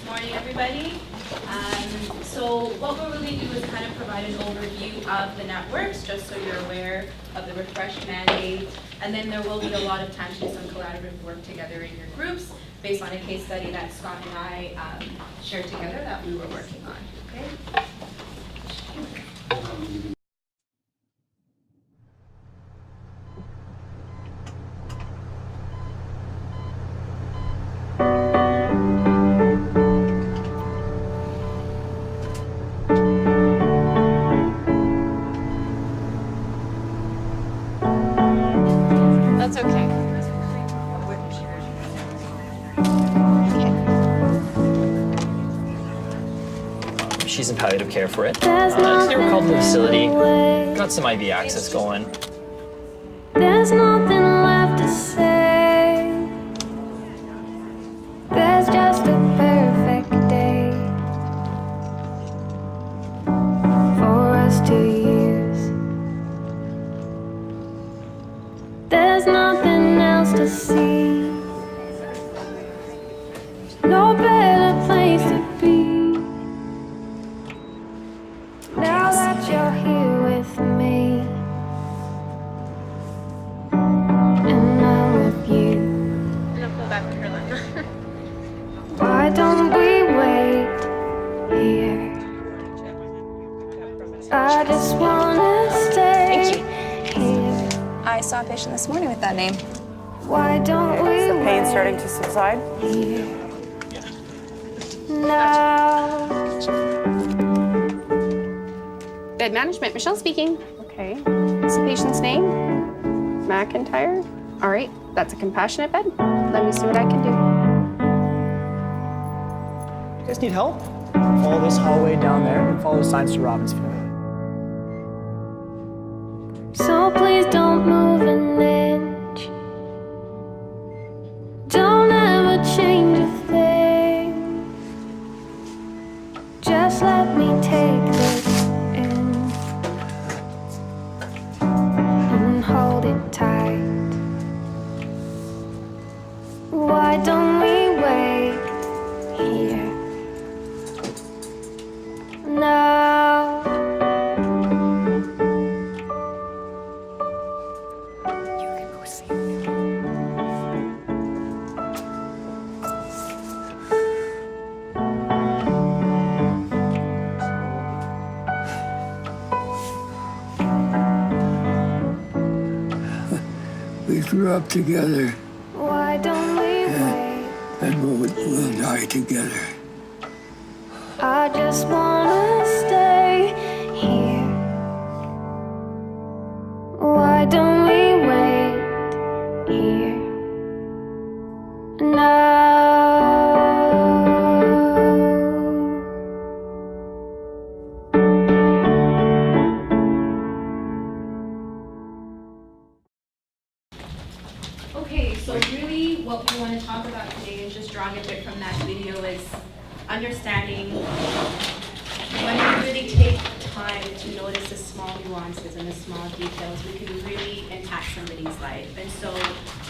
morning, everybody. So what we'll really do is kind of provide an overview of the networks, just so you're aware of the refreshed mandate. And then there will be a lot of time to do some collaborative work together in your groups, based on a case study that Scott and I shared together that we were working on. Okay. That's okay. She's in palliative care for it. Today we're called to the facility. Got some IV access going. There's nothing left to say. There's just a perfect day for us to use. There's nothing else to see. No better place to be. Now that you're here with me, and I'm with you. Why don't we wait here? I just wanna stay here. I saw a patient this morning with that name. Why don't we Is the pain wait starting to subside? here? Now. Bed management, Michelle speaking. Okay. What's the patient's name? McIntyre. All right, that's a compassionate bed. Let me see what I can do. You guys need help? Follow this hallway down there and follow the signs to Robbinsfield. So please don't move an inch. Don't ever change a thing. Just let me take this in and hold it tight. Why don't we wait here now? We grew up together, Why don't we wait? and we'll die together. I just wanna stay here. Why don't we wait here now? Okay, so really what we want to talk about today is just drawing a bit from that video is understanding when we really take time to notice the small nuances and the small details, we can really impact somebody's life. And so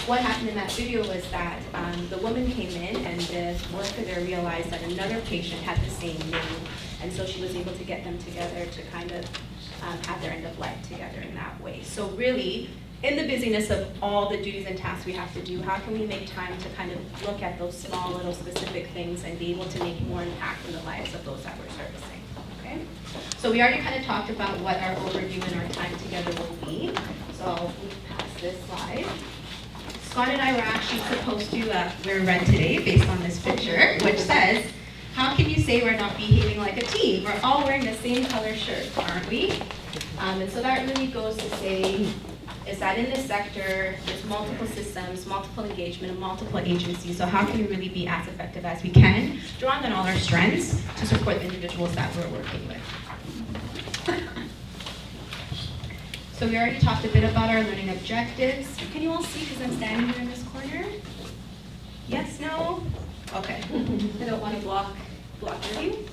what happened in that video was that the woman came in and the worker there realized that another patient had the same name. And so she was able to get them together to kind of have their end of life together in that way. So really, in the busyness of all the duties and tasks we have to do, how can we make time to kind of look at those small little specific things and be able to make more impact in the lives of those that we're servicing, okay? So we already kind of talked about what our overview and our time together will be. So I'll move past this slide. Scott and I were actually supposed to wear red today based on this picture, which says, how can you say we're not behaving like a team? We're all wearing the same color shirt, aren't we? And so that really goes to say, is that in this sector, there's multiple systems, multiple engagement, and multiple agencies, so how can we really be as effective as we can, drawing on all our strengths to support the individuals that we're working with. So we already talked a bit about our learning objectives. Can you all see, because I'm standing here in this corner? Yes, no? Okay, I don't want to block your view.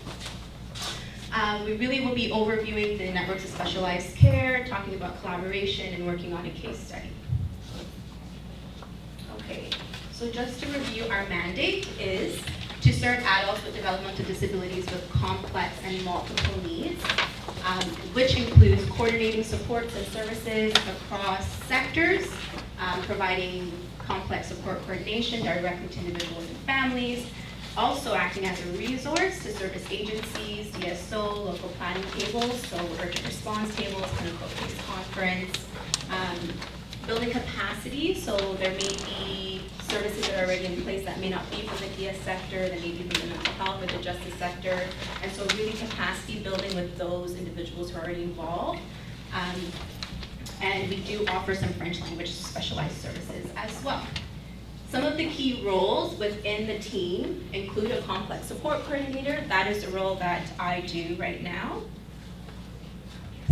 We really will be overviewing the networks of specialized care, talking about collaboration, and working on a case study. Okay, so just to review, our mandate is to serve adults with developmental disabilities with complex and multiple needs, which includes coordinating supports and services across sectors, providing complex support coordination directly to individuals and families, also acting as a resource to service agencies, DSO, local planning tables, so urgent response tables, clinical case conference, building capacity, so there may be services that are already in place that may not be from the DS sector, that may be from the mental health or the justice sector, and so really capacity building with those individuals who are already involved. And we do offer some French language specialized services as well. Some of the key roles within the team include a complex support coordinator. That is the role that I do right now.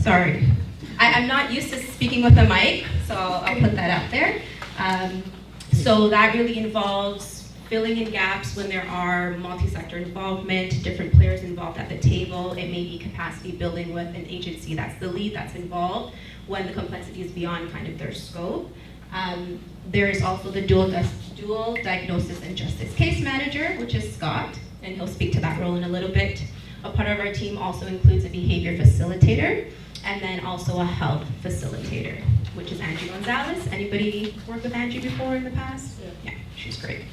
Sorry, I'm not used to speaking with a mic, so I'll put that out there. So that really involves filling in gaps when there are multi-sector involvement, different players involved at the table. It may be capacity building with an agency that's the lead that's involved when the complexity is beyond kind of their scope. There is also the dual diagnosis and justice case manager, which is Scott, and he'll speak to that role in a little bit. A part of our team also includes a behavior facilitator, and then also a health facilitator, which is Angie Gonzalez. Anybody worked with Angie before in the past? Yeah, she's great.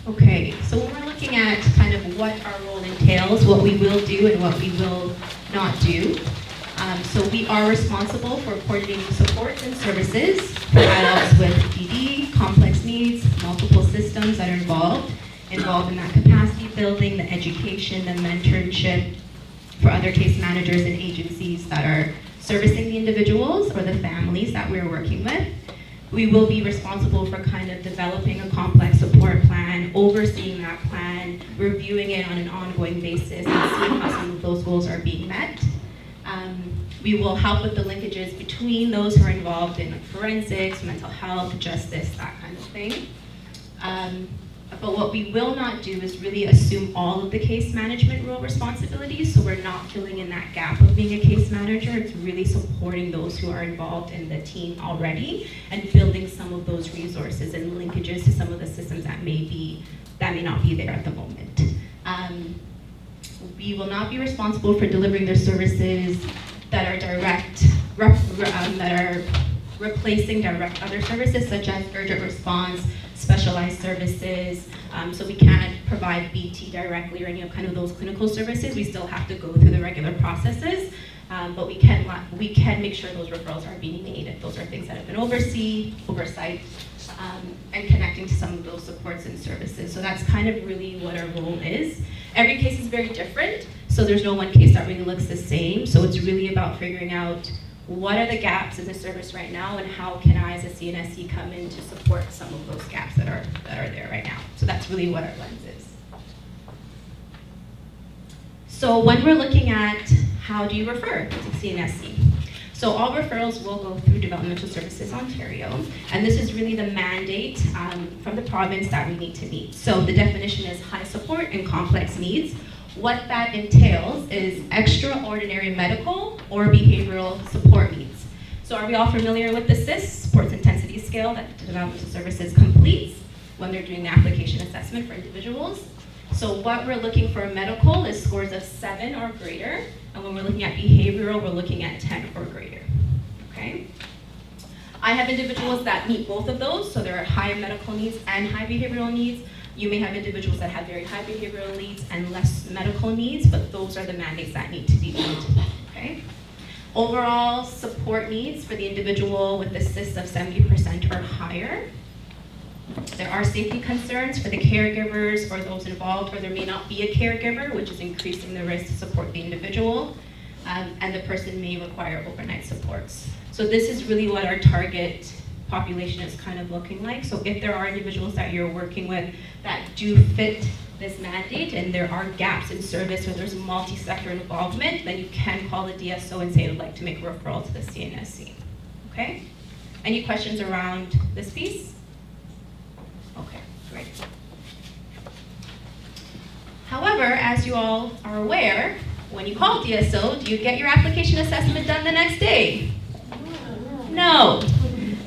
Okay, so when we're looking at kind of what our role entails, what we will do and what we will not do. So we are responsible for coordinating supports and services for adults with PD, complex needs, multiple systems that are involved in that capacity building, the education, the mentorship for other case managers and agencies that are servicing the individuals or the families that we're working with. We will be responsible for kind of developing a complex support plan, overseeing that plan, reviewing it on an ongoing basis, and seeing how some of those goals are being met. We will help with the linkages between those who are involved in like forensics, mental health, justice, that kind of thing. But what we will not do is really assume all of the case management role responsibilities, so we're not filling in that gap of being a case manager. It's really supporting those who are involved in the team already and building some of those resources and linkages to some of the systems that may not be there at the moment. We will not be responsible for delivering their services that are replacing direct other services such as urgent response, specialized services. So we can't provide BT directly or any of kind of those clinical services. We still have to go through the regular processes, but we can make sure those referrals are being made. Those are things that have been oversight, and connecting to some of those supports and services. So that's kind of really what our role is. Every case is very different, so there's no one case that really looks the same. So it's really about figuring out what are the gaps in the service right now, and how can I as a CNSC come in to support some of those gaps that are there right now. So that's really what our lens is. So when we're looking at how do you refer to CNSC? So all referrals will go through Developmental Services Ontario, and this is really the mandate from the province that we need to meet. So the definition is high support and complex needs. What that entails is extraordinary medical or behavioral support needs. So are we all familiar with the SIS, Supports Intensity Scale, that Developmental Services completes when they're doing the application assessment for individuals? So what we're looking for in medical is scores of 7 or greater, and when we're looking at behavioral, we're looking at 10 or greater, okay? I have individuals that meet both of those, so there are high medical needs and high behavioral needs. You may have individuals that have very high behavioral needs and less medical needs, but those are the mandates that need to be met, okay? Overall support needs for the individual with the CIS of 70% or higher. There are safety concerns for the caregivers or those involved, or there may not be a caregiver, which is increasing the risk to support the individual, and the person may require overnight supports. So this is really what our target population is kind of looking like. So if there are individuals that you're working with that do fit this mandate and there are gaps in service or there's multi-sector involvement, then you can call the DSO and say, I would like to make a referral to the CNSC, okay? Any questions around this piece? Okay, great. However, as you all are aware, when you call DSO, do you get your application assessment done the next day? No.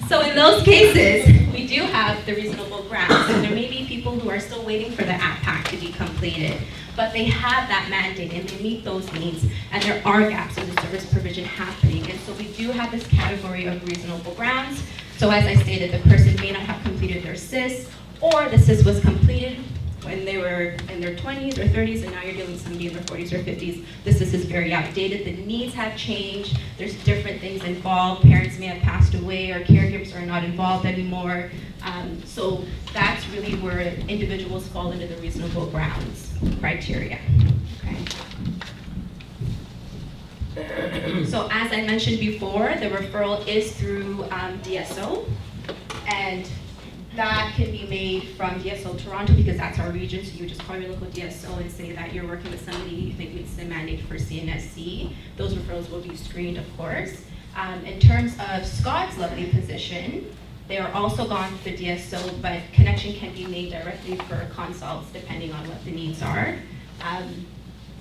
So in those cases, we do have the reasonable grounds. So there may be people people who are still waiting for the app pack to be completed, but they have that mandate and they meet those needs, and there are gaps in the service provision happening. And so we do have this category of reasonable grounds. So as I stated, the person may not have completed their SIS, or the SIS was completed when they were in their 20s or 30s, and now you're dealing with somebody in their 40s or 50s. The SIS is very outdated, the needs have changed, there's different things involved, parents may have passed away, or caregivers are not involved anymore. So that's really where individuals fall into the reasonable grounds criteria. Okay. So as I mentioned before, the referral is through DSO, and that can be made from DSO Toronto because that's our region, so you just call your local DSO and say that you're working with somebody you think meets the mandate for CNSC. Those referrals will be screened, of course. In terms of Scott's lovely position, they are also gone to the DSO, but connection can be made directly for consults depending on what the needs are.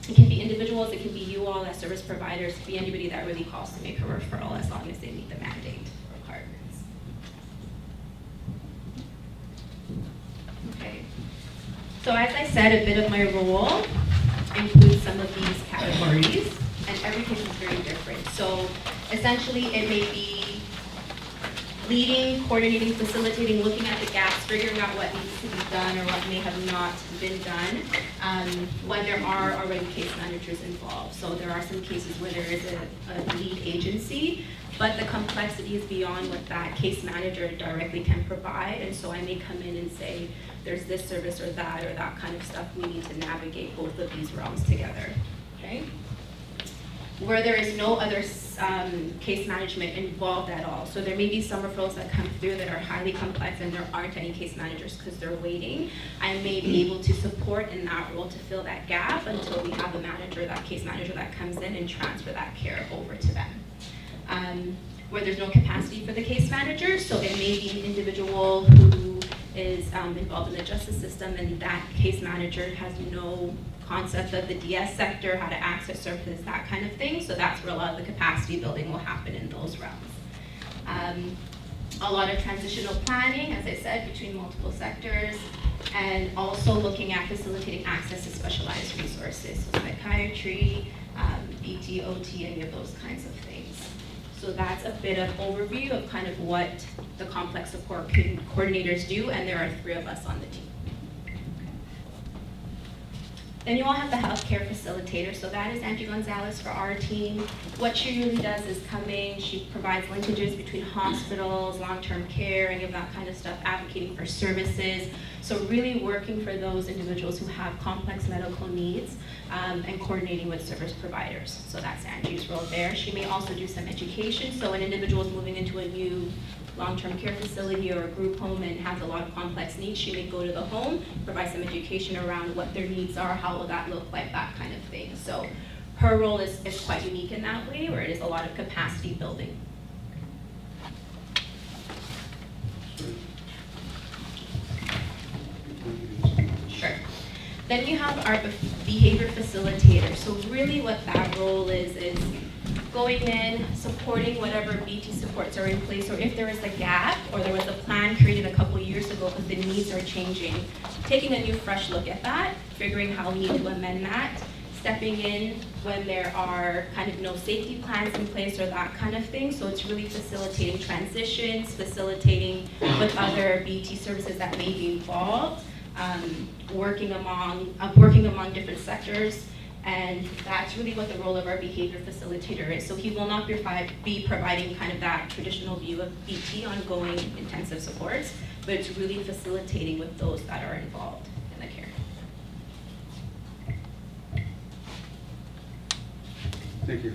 It can be individuals, it can be you all as service providers, it can be anybody that really calls to make a referral as long as they meet the mandate requirements. Okay. So as I said, a bit of my role includes some of these categories, and every case is very different. So essentially, it may be leading, coordinating, facilitating, looking at the gaps, figuring out what needs to be done or what may have not been done when there are already case managers involved. So there are some cases where there is a lead agency, but the complexity is beyond what that case manager directly can provide. And so I may come in and say, there's this service or that kind of stuff. We need to navigate both of these realms together, okay? Where there is no other case management involved at all. So there may be some referrals that come through that are highly complex and there aren't any case managers because they're waiting. I may be able to support in that role to fill that gap until we have a manager, that case manager that comes in and transfer that care over to them. Where there's no capacity for the case manager, so it may be an individual who is involved in the justice system and that case manager has no concept of the DS sector, how to access services, that kind of thing. So that's where a lot of the capacity building will happen in those realms. A lot of transitional planning, as I said, between multiple sectors, and also looking at facilitating access to specialized resources, so psychiatry, BT, OT, any of those kinds of things. So that's a bit of overview of kind of what the complex support coordinators do, and there are 3 of us on the team. Then you all have the healthcare facilitator, so that is Angie Gonzalez for our team. What she really does is come in, she provides linkages between hospitals, long-term care, any of that kind of stuff, advocating for services. So really working for those individuals who have complex medical needs and coordinating with service providers. So that's Angie's role there. She may also do some education, so an individual is moving into a new long-term care facility or a group home and has a lot of complex needs, she may go to the home, provide some education around what their needs are, how will that look like, that kind of thing. So her role is quite unique in that way, where it is a lot of capacity building. Sure. Then you have our behavior facilitator. So really what that role is going in, supporting whatever BT supports are in place, or if there is a gap, or there was a plan created a couple years ago, but the needs are changing, taking a new fresh look at that, figuring how we need to amend that, stepping in when there are kind of no safety plans in place or that kind of thing. So it's really facilitating transitions, facilitating with other BT services that may be involved, working among different sectors. And that's really what the role of our behavior facilitator is. So he will not be providing kind of that traditional view of BT, ongoing intensive supports, but it's really facilitating with those that are involved in the care. Thank you.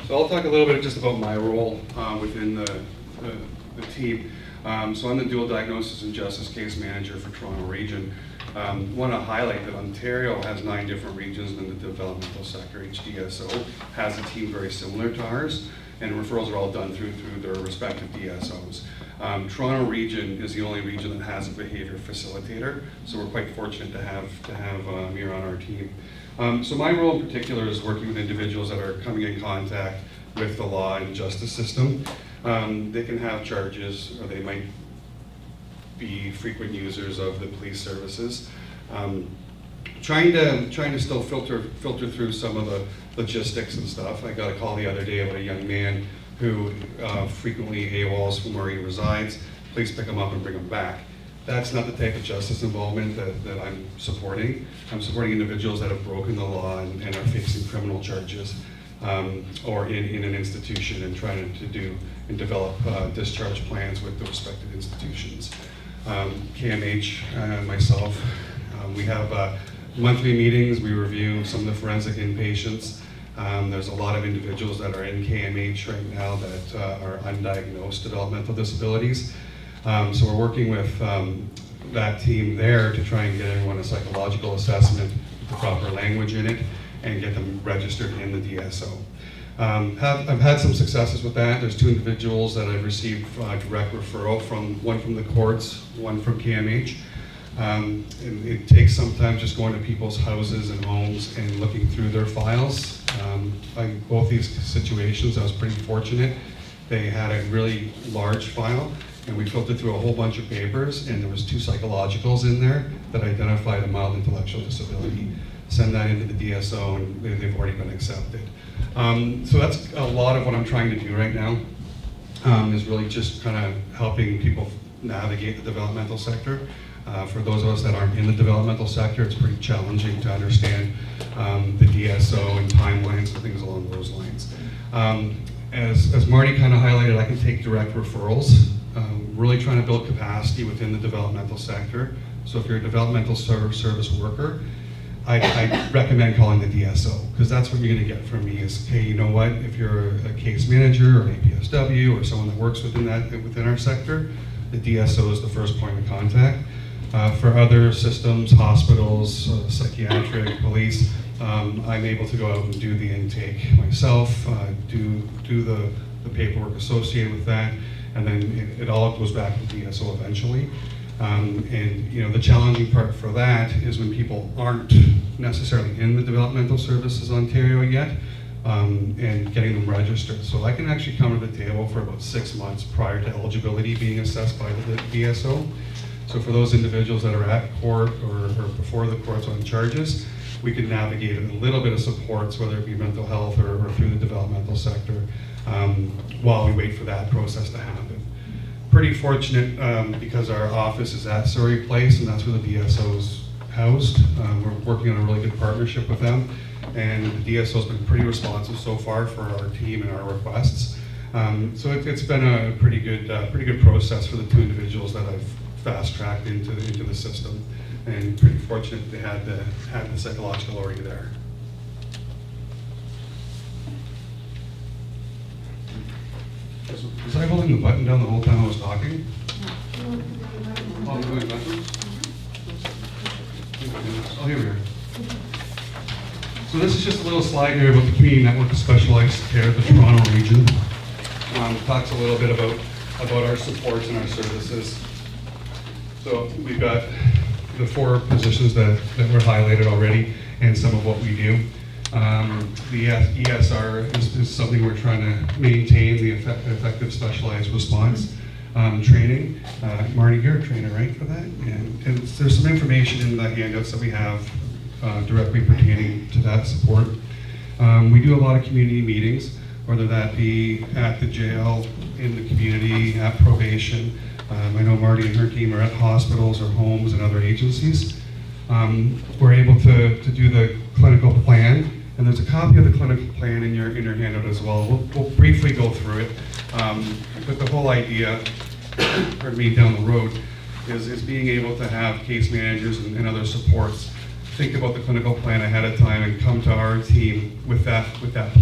So I'll talk a little bit just about my role within the team. So I'm the dual diagnosis and justice case manager for Toronto Region. Want to highlight that Ontario has 9 different regions in the developmental sector. Each DSO has a team very similar to ours, and referrals are all done through their respective DSOs. Toronto Region is the only region that has a behavior facilitator, so we're quite fortunate to have Amir on our team. So my role in particular is working with individuals that are coming in contact with the law and justice system. They can have charges, or they might be frequent users of the police services. Trying to still filter through some of the logistics and stuff. I got a call the other day about a young man who frequently AWOLs from where he resides. Police pick him up and bring him back. That's not the type of justice involvement that I'm supporting. I'm supporting individuals that have broken the law and are facing criminal charges, or in an institution, and trying to do and develop discharge plans with the respective institutions. KMH, myself, we have monthly meetings. We review some of the forensic inpatients. There's a lot of individuals that are in KMH right now that are undiagnosed developmental disabilities. So we're working with that team there to try and get everyone a psychological assessment with the proper language in it and get them registered in the DSO. I've had some successes with that. There's 2 individuals that I've received direct referral from, one from the courts, one from KMH. And it takes sometimes just going to people's houses and homes and looking through their files. In both these situations, I was pretty fortunate. They had a really large file, and we filtered through a whole bunch of papers, and there was 2 psychologicals in there that identified a mild intellectual disability. Send that into the DSO, and they've already been accepted. So that's a lot of what I'm trying to do right now, is really just kind of helping people navigate the developmental sector. For those of us that aren't in the developmental sector, it's pretty challenging to understand the DSO and timelines and things along those lines. As Marty kind of highlighted, I can take direct referrals. Really trying to build capacity within the developmental sector. So if you're a developmental service worker, I recommend calling the DSO, because that's what you're going to get from me is, hey, you know what, if you're a case manager or an APSW or someone that works within our sector, the DSO is the first point of contact. For other systems, hospitals, psychiatric, police, I'm able to go out and do the intake myself, do the paperwork associated with that, and then it all goes back to DSO eventually. And the challenging part for that is when people aren't necessarily in the Developmental Services Ontario yet, and getting them registered. So I can actually come to the table for about 6 months prior to eligibility being assessed by the DSO. So for those individuals that are at court or before the courts on charges, we can navigate a little bit of supports, whether it be mental health or through the developmental sector, while we wait for that process to happen. Pretty fortunate because our office is at Surrey Place, and that's where the DSO is housed. We're working on a really good partnership with them, and the DSO has been pretty responsive so far for our team and our requests. So it's been a pretty good process for the 2 individuals that I've fast-tracked into the system, and pretty fortunate they had the psychological already there. Was I holding the button down the whole time I was talking? Oh, I'm going backwards? Oh, here we are. So this is just a little slide here about the Community Network of Specialized Care, the Toronto region. Talks a little bit about our supports and our services. So we've got the 4 positions that were highlighted already, and some of what we do. The ESR is something we're trying to maintain, the effective specialized response training. Marty, you're a trainer, right, for that? And there's some information in the handouts that we have directly pertaining to that support. We do a lot of community meetings, whether that be at the jail, in the community, at probation. I know Marty and her team are at hospitals or homes and other agencies. We're able to do the clinical plan, and there's a copy of the clinical plan in your handout as well. We'll briefly go through it, but the whole idea, pardon me, down the road is being able to have case managers and other supports think about the clinical plan ahead of time and come to our team with that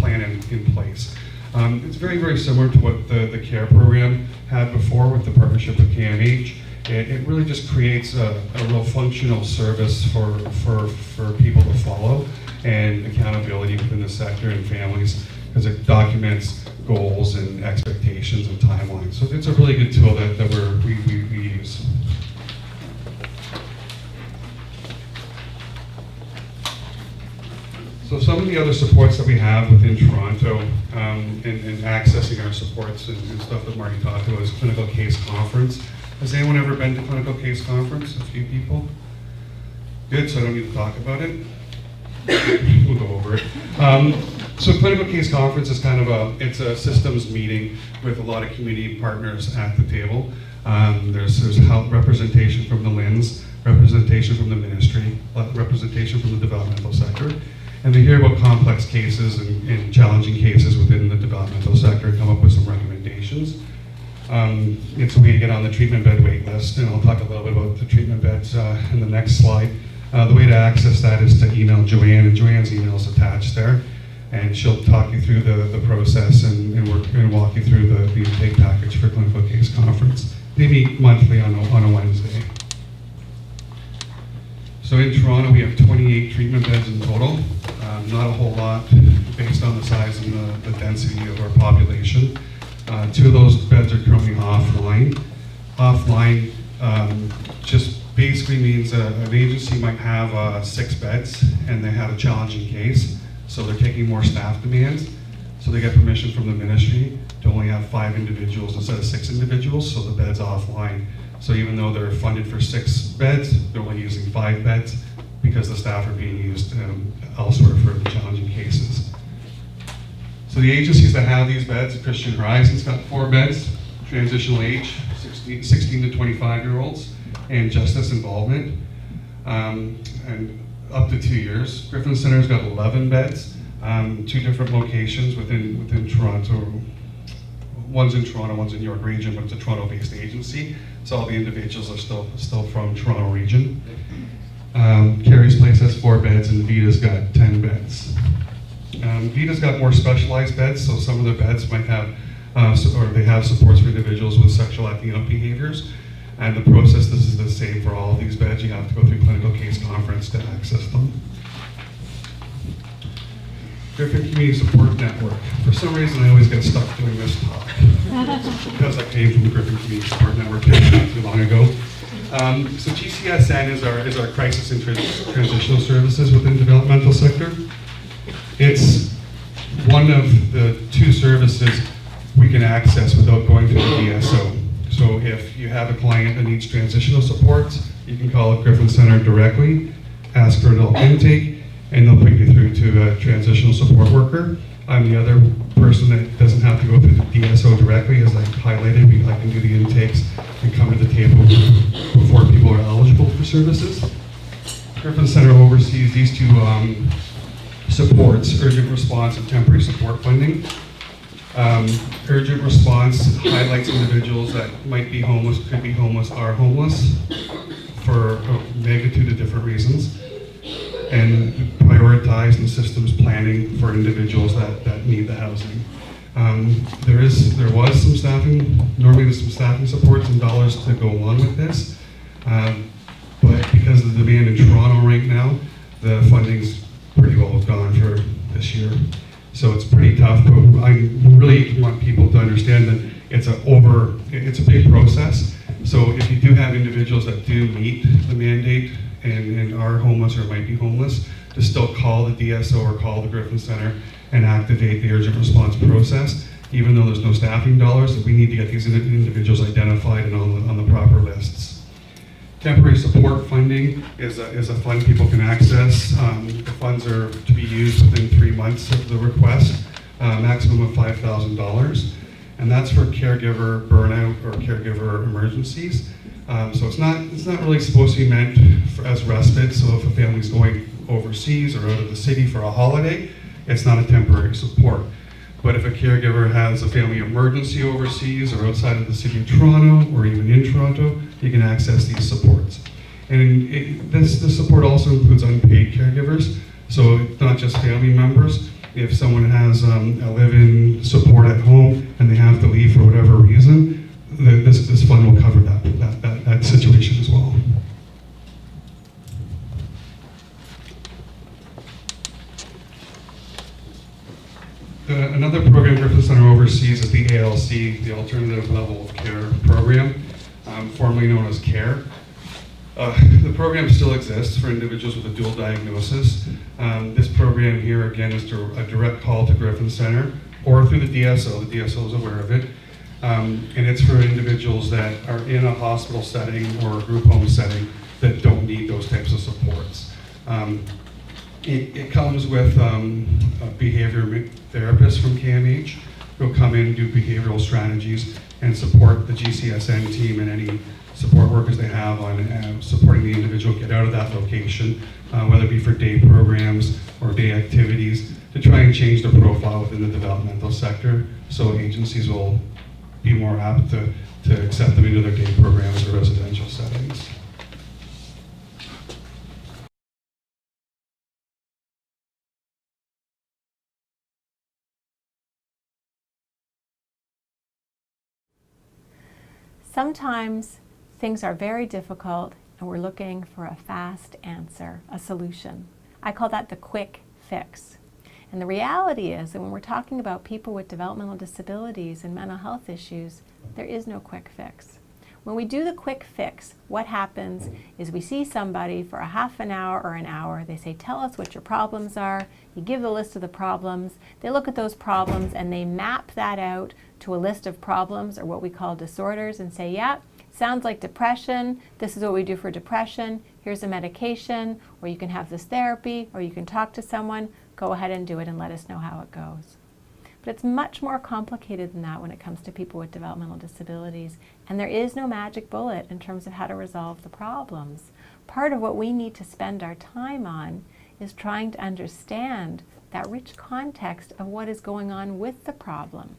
plan in place. It's very, very similar to what the CARE program had before with the partnership with KMH. It really just creates a real functional service for people to follow and accountability within the sector and families, because it documents goals and expectations and timelines. So it's a really good tool that we use. So some of the other supports that we have within Toronto and accessing our supports and stuff that Marty talked about is Clinical Case Conference. Has anyone ever been to Clinical Case Conference? A few people? Good, so I don't need to talk about it. We'll go over it. So Clinical Case Conference is kind of it's a systems meeting with a lot of community partners at the table. There's health representation from the LINs, representation from the ministry, representation from the developmental sector, and they hear about complex cases and challenging cases within the developmental sector and come up with some recommendations. It's a way to get on the treatment bed wait list, and I'll talk a little bit about the treatment beds in the next slide. The way to access that is to email Joanne, and Joanne's email is attached there, and she'll talk you through the process and walk you through the intake package for Clinical Case Conference. They meet monthly on a Wednesday. So in Toronto, we have 28 treatment beds in total. Not a whole lot based on the size and the density of our population. 2 of those beds are currently offline. Offline just basically means an agency might have 6 beds and they have a challenging case, so they're taking more staff demands. So they get permission from the ministry to only have 5 individuals instead of 6 individuals, so the bed's offline. So even though they're funded for 6 beds, they're only using 5 beds because the staff are being used elsewhere for the challenging cases. So the agencies that have these beds, Christian Horizon's got 4 beds, transitional age, 16 to 25-year-olds, and justice involvement, and up to 2 years. Griffin Center's got 11 beds, 2 different locations within Toronto. One's in Toronto, one's in York Region, but it's a Toronto-based agency, so all the individuals are still from Toronto Region. Carrie's Place has 4 beds, and Vita's got 10 beds. Vita's got more specialized beds, so some of the beds might have, or they have supports for individuals with sexual acting out behaviors. And the process, this is the same for all of these beds. You have to go through Clinical Case Conference to access them. Griffin Community Support Network. For some reason, I always get stuck doing this talk because I came from the Griffin Community Support Network not too long ago. So GCSN is our crisis and transitional services within the developmental sector. It's one of the 2 services we can access without going to the DSO. So if you have a client that needs transitional supports, you can call up Griffin Center directly, ask for adult intake, and they'll put you through to a transitional support worker. I'm the other person that doesn't have to go through the DSO directly. As I highlighted, I can do the intakes and come to the table before people are eligible for services. Griffin Center oversees these 2 supports, urgent response and temporary support funding. Urgent response highlights individuals that might be homeless, could be homeless, are homeless for a magnitude of different reasons, and prioritize and systems planning for individuals that need the housing. There was some staffing, normally there's some staffing supports and dollars to go along with this, but because of the demand in Toronto right now, the funding's pretty well gone for this year. So it's pretty tough, but I really want people to understand that it's a big process. So if you do have individuals that do meet the mandate and are homeless or might be homeless, to still call the DSO or call the Griffin Center and activate the urgent response process, even though there's no staffing dollars, that we need to get these individuals identified and on the proper lists. Temporary support funding is a fund people can access. The funds are to be used within 3 months of the request, maximum of $5,000, and that's for caregiver burnout or caregiver emergencies. So it's not really supposed to be meant as respite. So if a family's going overseas or out of the city for a holiday, it's not a temporary support. But if a caregiver has a family emergency overseas or outside of the city of Toronto or even in Toronto, you can access these supports. And this support also includes unpaid caregivers, so it's not just family members. If someone has a live-in support at home and they have to leave for whatever reason, this fund will cover that situation as well. Another program Griffin Center oversees is the ALC, the Alternative Level of Care program, formerly known as CARE. The program still exists for individuals with a dual diagnosis. This program here, again, is a direct call to Griffin Center or through the DSO. The DSO is aware of it. And it's for individuals that are in a hospital setting or a group home setting that don't need those types of supports. It comes with a behavior therapist from KMH who'll come in and do behavioral strategies and support the GCSN team and any support workers they have on supporting the individual get out of that location, whether it be for day programs or day activities, to try and change the profile within the developmental sector so agencies will be more apt to accept them into their day programs or residential settings. Sometimes things are very difficult and we're looking for a fast answer, a solution. I call that the quick fix. And the reality is that when we're talking about people with developmental disabilities and mental health issues, there is no quick fix. When we do the quick fix, what happens is we see somebody for a half an hour or an hour. They say, tell us what your problems are. You give the list of the problems. They look at those problems and they map that out to a list of problems or what we call disorders and say, yeah, sounds like depression. This is what we do for depression. Here's a medication, or you can have this therapy, or you can talk to someone. Go ahead and do it and let us know how it goes. But it's much more complicated than that when it comes to people with developmental disabilities. And there is no magic bullet in terms of how to resolve the problems. Part of what we need to spend our time on is trying to understand that rich context of what is going on with the problem.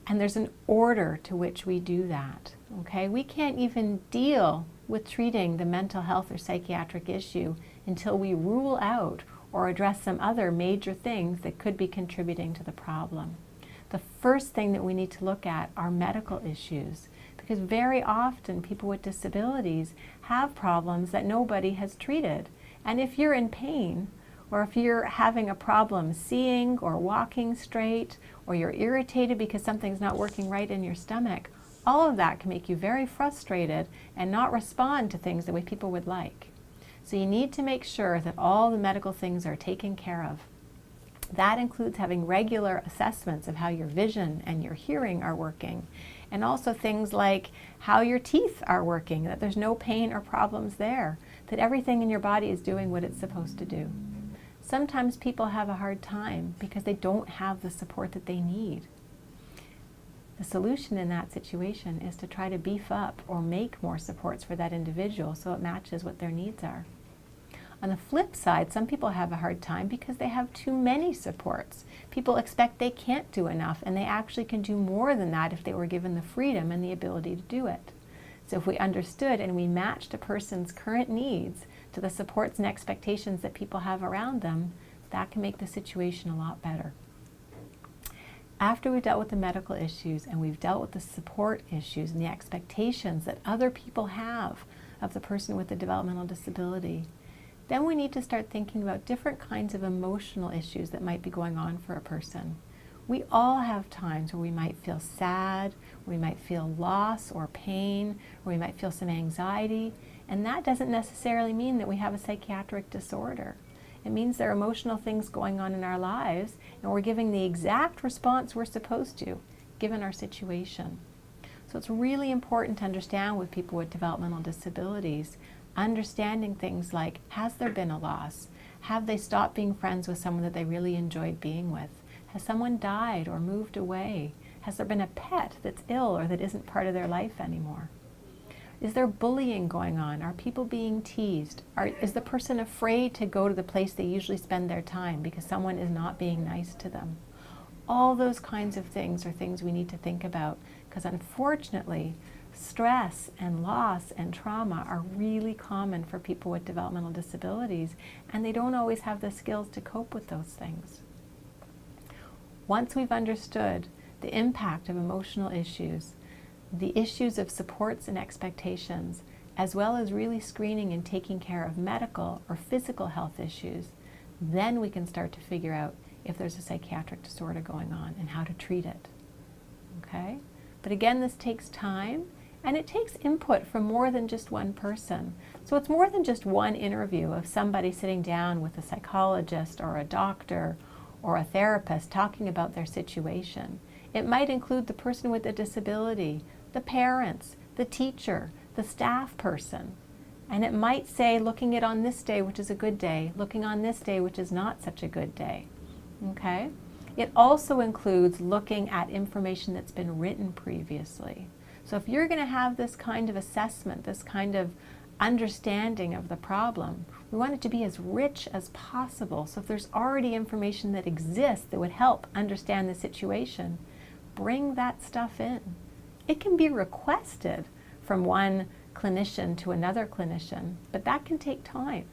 And there's an order to which we do that. Okay? We can't even deal with treating the mental health or psychiatric issue until we rule out or address some other major things that could be contributing to the problem. The first thing that we need to look at are medical issues, because very often people with disabilities have problems that nobody has treated. And if you're in pain, or if you're having a problem seeing or walking straight, or you're irritated because something's not working right in your stomach, all of that can make you very frustrated and not respond to things the way people would like. So you need to make sure that all the medical things are taken care of. That includes having regular assessments of how your vision and your hearing are working, and also things like how your teeth are working, that there's no pain or problems there, that everything in your body is doing what it's supposed to do. Sometimes people have a hard time because they don't have the support that they need. The solution in that situation is to try to beef up or make more supports for that individual so it matches what their needs are. On the flip side, some people have a hard time because they have too many supports. People expect they can't do enough, and they actually can do more than that if they were given the freedom and the ability to do it. So if we understood and we matched a person's current needs to the supports and expectations that people have around them, that can make the situation a lot better. After we've dealt with the medical issues and we've dealt with the support issues and the expectations that other people have of the person with a developmental disability, then we need to start thinking about different kinds of emotional issues that might be going on for a person. We all have times where we might feel sad, where we might feel loss or pain, or we might feel some anxiety, and that doesn't necessarily mean that we have a psychiatric disorder. It means there are emotional things going on in our lives, and we're giving the exact response we're supposed to, given our situation. So it's really important to understand with people with developmental disabilities, understanding things like, has there been a loss? Have they stopped being friends with someone that they really enjoyed being with? Has someone died or moved away? Has there been a pet that's ill or that isn't part of their life anymore? Is there bullying going on? Are people being teased? Is the person afraid to go to the place they usually spend their time because someone is not being nice to them? All those kinds of things are things we need to think about, because unfortunately, stress and loss and trauma are really common for people with developmental disabilities, and they don't always have the skills to cope with those things. Once we've understood the impact of emotional issues, the issues of supports and expectations, as well as really screening and taking care of medical or physical health issues, then we can start to figure out if there's a psychiatric disorder going on and how to treat it. Okay? But again, this takes time, and it takes input from more than just one person. So it's more than just one interview of somebody sitting down with a psychologist or a doctor or a therapist talking about their situation. It might include the person with a disability, the parents, the teacher, the staff person. And it might say looking at on this day, which is a good day, looking on this day, which is not such a good day. Okay? It also includes looking at information that's been written previously. So if you're going to have this kind of assessment, this kind of understanding of the problem, we want it to be as rich as possible. So if there's already information that exists that would help understand the situation, bring that stuff in. It can be requested from one clinician to another clinician, but that can take time.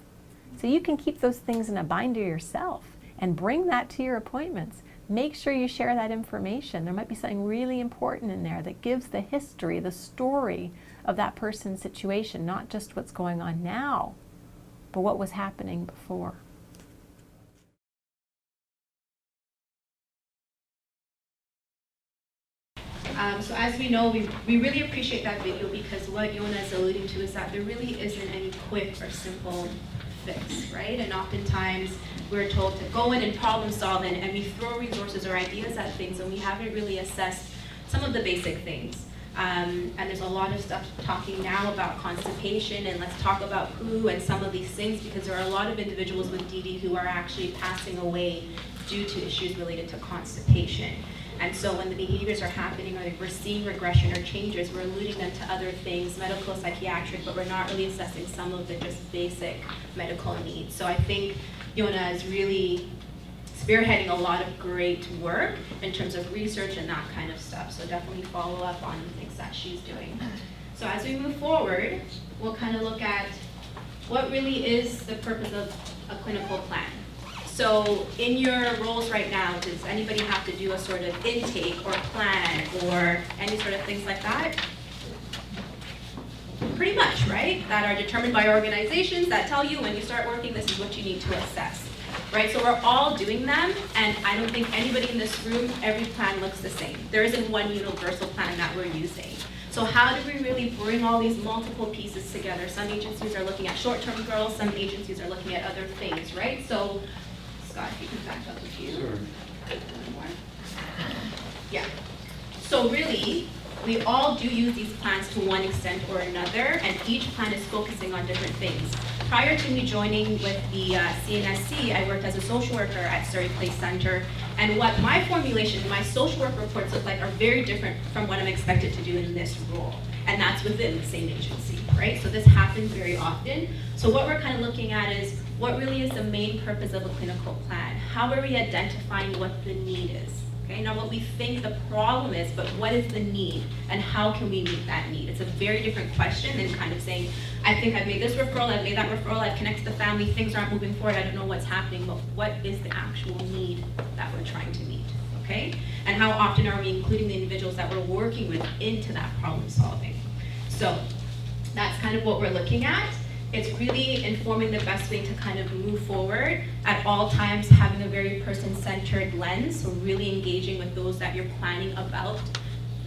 So you can keep those things in a binder yourself and bring that to your appointments. Make sure you share that information. There might be something really important in there that gives the history, the story of that person's situation, not just what's going on now, but what was happening before. So as we know, we really appreciate that video because what Yona is alluding to is that there really isn't any quick or simple fix, right? And oftentimes we're told to go in and problem solve and we throw resources or ideas at things and we haven't really assessed some of the basic things. And there's a lot of stuff talking now about constipation and let's talk about poo and some of these things because there are a lot of individuals with DD who are actually passing away due to issues related to constipation. And so when the behaviors are happening or we're seeing regression or changes, we're alluding them to other things, medical, psychiatric, but we're not really assessing some of the just basic medical needs. So I think Yona is really spearheading a lot of great work in terms of research and that kind of stuff. So definitely follow up on the things that she's doing. So as we move forward, we'll kind of look at what really is the purpose of a clinical plan. So in your roles right now, does anybody have to do a sort of intake or plan or any sort of things like that? Pretty much, right? That are determined by organizations that tell you when you start working, this is what you need to assess, right? So we're all doing them, and I don't think anybody in this room, every plan looks the same. There isn't one universal plan that we're using. So how do we really bring all these multiple pieces together? Some agencies are looking at short-term goals, some agencies are looking at other things, right? So Scott, if you can back up a few. Sure. Yeah. So really, we all do use these plans to one extent or another, and each plan is focusing on different things. Prior to me joining with the CNSC, I worked as a social worker at Surrey Place Center, and what my formulation, my social work reports look like are very different from what I'm expected to do in this role, and that's within the same agency, right? So this happens very often. So what we're kind of looking at is what really is the main purpose of a clinical plan? How are we identifying what the need is? Okay, not what we think the problem is, but what is the need and how can we meet that need? It's a very different question than kind of saying, I think I've made this referral, I've made that referral, I've connected the family, things aren't moving forward, I don't know what's happening, but what is the actual need that we're trying to meet, okay? And how often are we including the individuals that we're working with into that problem solving? So that's kind of what we're looking at. It's really informing the best way to kind of move forward at all times, having a very person-centered lens, so really engaging with those that you're planning about.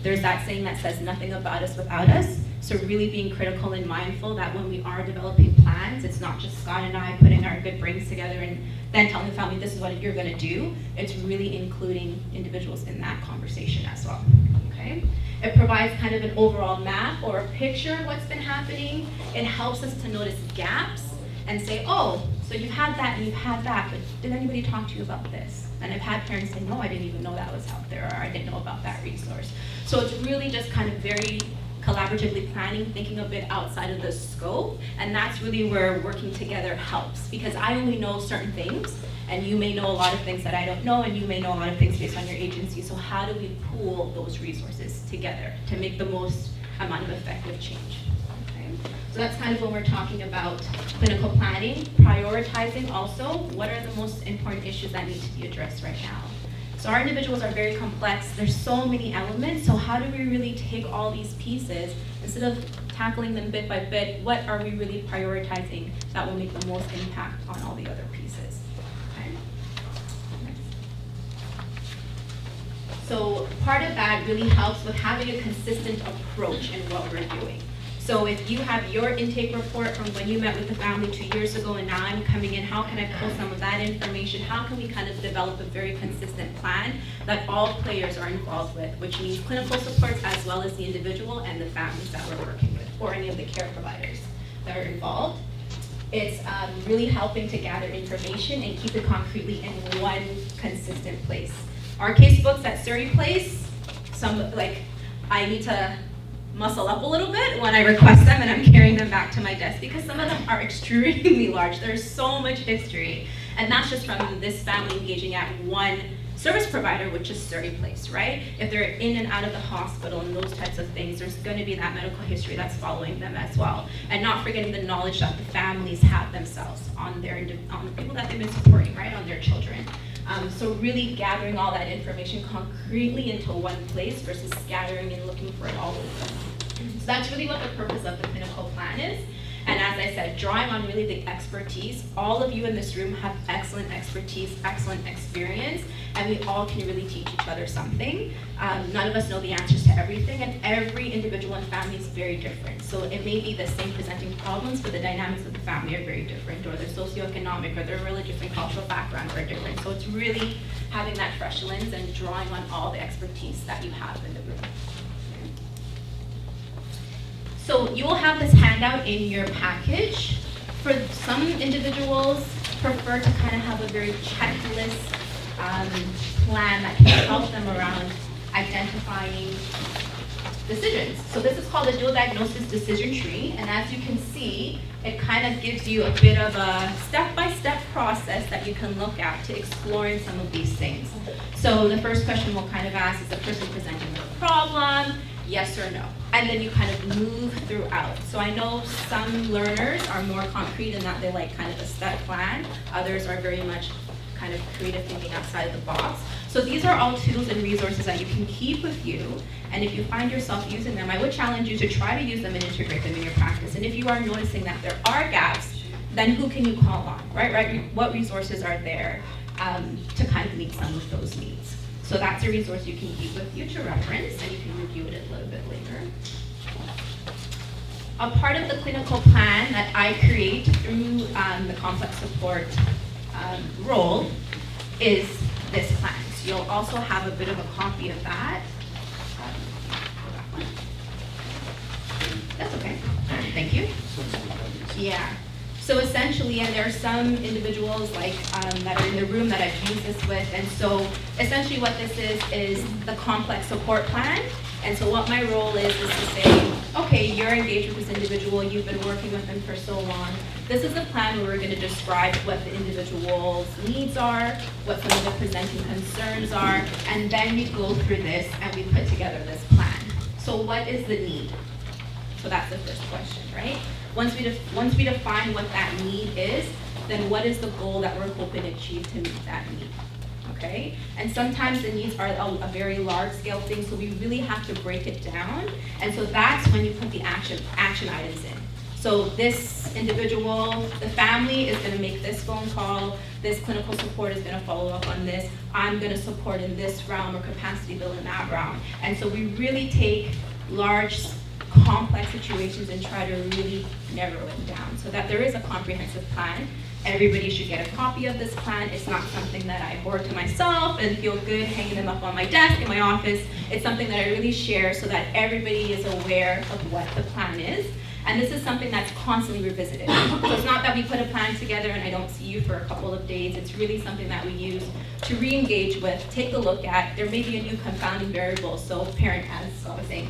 There's that saying that says nothing about us without us, so really being critical and mindful that when we are developing plans, it's not just Scott and I putting our good brains together and then telling the family this is what you're gonna do. It's really including individuals in that conversation as well, okay? It provides kind of an overall map or a picture of what's been happening. It helps us to notice gaps and say, oh, so you've had that and you've had that, but did anybody talk to you about this? And I've had parents say, no, I didn't even know that was out there, or I didn't know about that resource. So it's really just kind of very collaboratively planning, thinking a bit outside of the scope, and that's really where working together helps, because I only know certain things, and you may know a lot of things that I don't know, and you may know a lot of things based on your agency, so how do we pool those resources together to make the most amount of effective change? Okay? So that's kind of when we're talking about clinical planning, prioritizing also, what are the most important issues that need to be addressed right now? So our individuals are very complex, there's so many elements, so how do we really take all these pieces, instead of tackling them bit by bit, what are we really prioritizing that will make the most impact on all the other pieces? Okay. So part of that really helps with having a consistent approach in what we're doing. So if you have your intake report from when you met with the family 2 years ago and now I'm coming in, how can I pull some of that information? How can we kind of develop a very consistent plan that all players are involved with, which means clinical supports as well as the individual and the families that we're working with, or any of the care providers that are involved. It's really helping to gather information and keep it concretely in one consistent place. Our case books at Surrey Place, I need to muscle up a little bit when I request them and I'm carrying them back to my desk because some of them are extremely large. There's so much history. And that's just from this family engaging at one service provider, which is Surrey Place, right? If they're in and out of the hospital and those types of things, there's going to be that medical history that's following them as well. And not forgetting the knowledge that the families have themselves on the people that they've been supporting, right, on their children. So really gathering all that information concretely into one place versus scattering and looking for it all over. So that's really what the purpose of the clinical plan is. And as I said, drawing on really the expertise. All of you in this room have excellent expertise, excellent experience, and we all can really teach each other something. None of us know the answers to everything, and every individual and family is very different. So it may be the same presenting problems, but the dynamics of the family are very different, or their socioeconomic or their religious and cultural backgrounds are different. So it's really having that fresh lens and drawing on all the expertise that you have in the room. So you will have this handout in your package. For some individuals, prefer to kind of have a very checklist plan that can help them around identifying decisions. So this is called the dual diagnosis decision tree, and as you can see, it kind of gives you a bit of a step-by-step process that you can look at to exploring some of these things. So the first question we'll kind of ask is the person presenting with a problem, yes or no? And then you kind of move throughout. So I know some learners are more concrete in that they like kind of a step plan. Others are very much kind of creative thinking outside of the box. So these are all tools and resources that you can keep with you. And if you find yourself using them, I would challenge you to try to use them and integrate them in your practice. And if you are noticing that there are gaps, then who can you call on, right? What resources are there to kind of meet some of those needs? So that's a resource you can keep with you to reference, and you can review it a little bit later. A part of the clinical plan that I create through the complex support role is this plan. So you'll also have a bit of a copy of that. That's okay. Thank you. Yeah. So essentially, and there are some individuals that are in the room that I've used this with, and so essentially what this is the complex support plan. And so what my role is to say, okay, you're engaged with this individual, you've been working with them for so long. This is a plan where we're going to describe what the individual's needs are, what some of the presenting concerns are, and then we go through this and we put together this plan. So what is the need? So that's the first question, right? Once we define what that need is, then what is the goal that we're hoping to achieve to meet that need? Okay? And sometimes the needs are a very large scale thing, so we really have to break it down. And so that's when you put the action items in. So this individual, the family is going to make this phone call, this clinical support is going to follow up on this, I'm going to support in this realm or capacity build in that realm. And so we really take large complex situations and try to really narrow it down so that there is a comprehensive plan. Everybody should get a copy of this plan. It's not something that I hoard to myself and feel good hanging them up on my desk in my office. It's something that I really share so that everybody is aware of what the plan is. And this is something that's constantly revisited. So it's not that we put a plan together and I don't see you for a couple of days. It's really something that we use to re-engage with, take a look at. There may be a new confounding variable. So parent has, I was saying,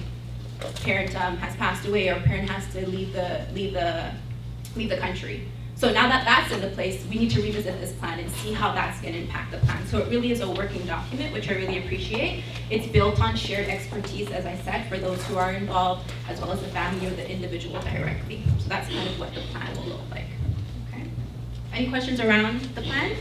parent has passed away or parent has to leave the country. So now that that's in the place, we need to revisit this plan and see how that's going to impact the plan. So it really is a working document, which I really appreciate. It's built on shared expertise, as I said, for those who are involved, as well as the family or the individual directly. So that's kind of what the plan will look like. Okay. Any questions around the plan?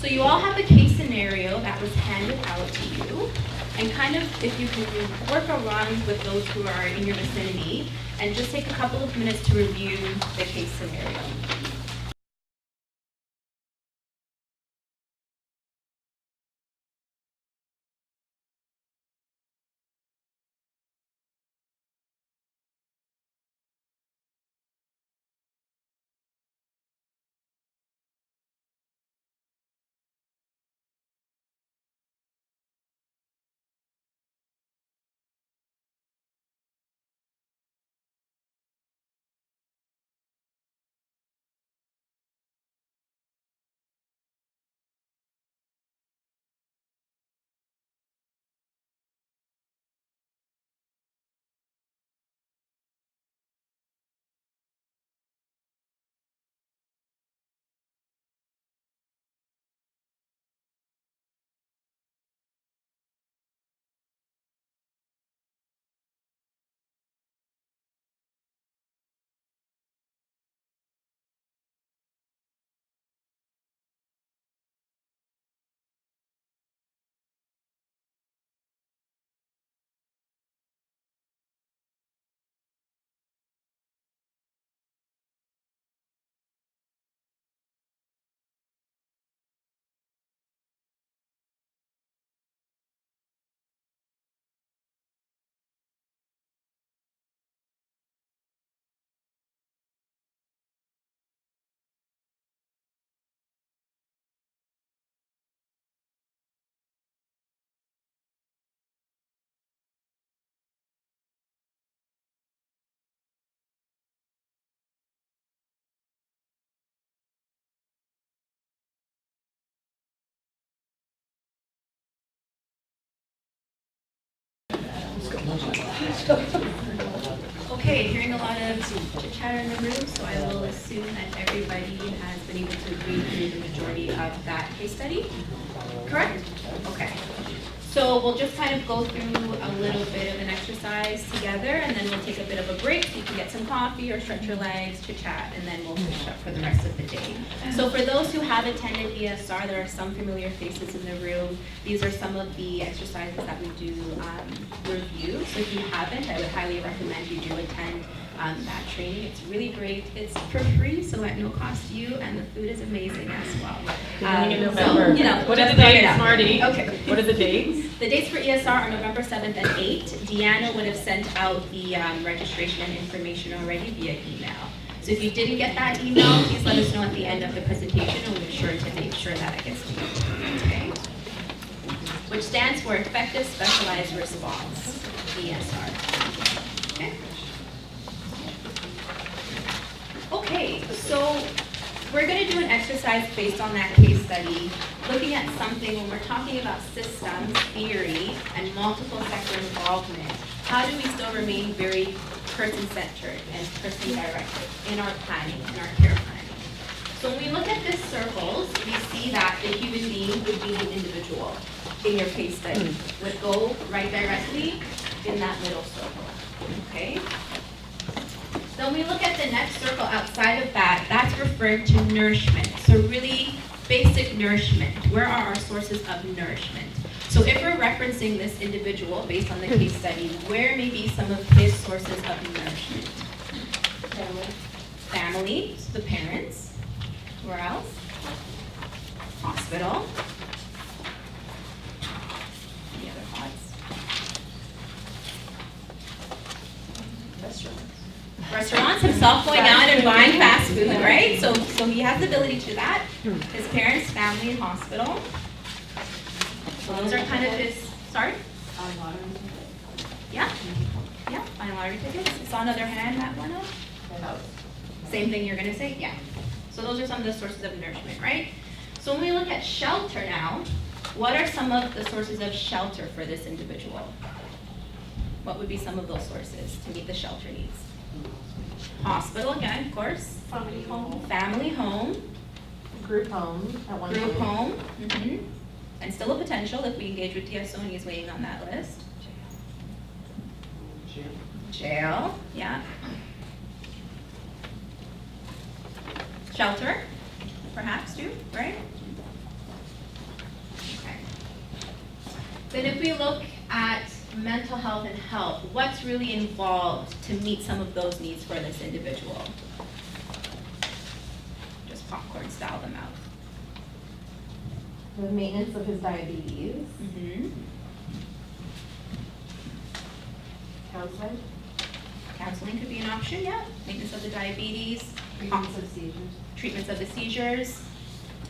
So you all have a case scenario that was handed out to you, and kind of if you can work around with those who are in your vicinity and just take a couple of minutes to review the case scenario. Okay, hearing a lot of chit chatter in the room, so I will assume that everybody has been able to read through the majority of that case study. Correct? Okay. So we'll just kind of go through a little bit of an exercise together, and then we'll take a bit of a break so you can get some coffee or stretch your legs, chit chat, and then we'll finish up for the rest of the day. So for those who have attended ESR, there are some familiar faces in the room. These are some of the exercises that we do review. So if you haven't, I would highly recommend you do attend that training. It's really great. It's for free, so at no cost to you, and the food is amazing as well. In November. So, you know, What are just the look it dates, up. Marty? Okay. What are the dates? The dates for ESR are November 7th and 8th. Deanna would have sent out the registration and information already via email. So if you didn't get that email, please let us know at the end of the presentation, and we'll be sure to make sure that it gets to you. Okay? Which stands for Effective Specialized Response, ESR. Okay? Okay, so we're going to do an exercise based on that case study, looking at something when we're talking about systems, theory, and multiple sector involvement. How do we still remain very person-centered and person-directed in our planning, in our care planning? So when we look at this circles, we see that the human being would be the individual in your case study, would go right directly in that middle circle, okay? Then we look at the next circle outside of that, that's referred to nourishment. So really basic nourishment. Where are our sources of nourishment? So if we're referencing this individual based on the case study, where may be some of his sources of nourishment? Family, the parents. Where else? Hospital. Any other thoughts? Restaurants, himself going out and buying fast food, right? So he has the ability to do that. His parents, family, and hospital. So those are kind of his, sorry? Yeah, yeah, buying lottery tickets. Saw another hand, that one up? Same thing you're gonna say? Yeah. So those are some of the sources of nourishment, right? So when we look at shelter now, what are some of the sources of shelter for this individual? What would be some of those sources to meet the shelter needs? Hospital, again, of course. Family home. Family home. Group home at one Group point. home. And still a potential if we engage with DSO and he's waiting on that list. Jail, yeah. Shelter, perhaps too, right? Okay. Then if we look at mental health and health, what's really involved to meet some of those needs for this individual? Just popcorn style them out. The maintenance of his diabetes. Counseling. Counseling could be an option, yeah. Maintenance of the diabetes. Treatments of seizures. Treatments of the seizures.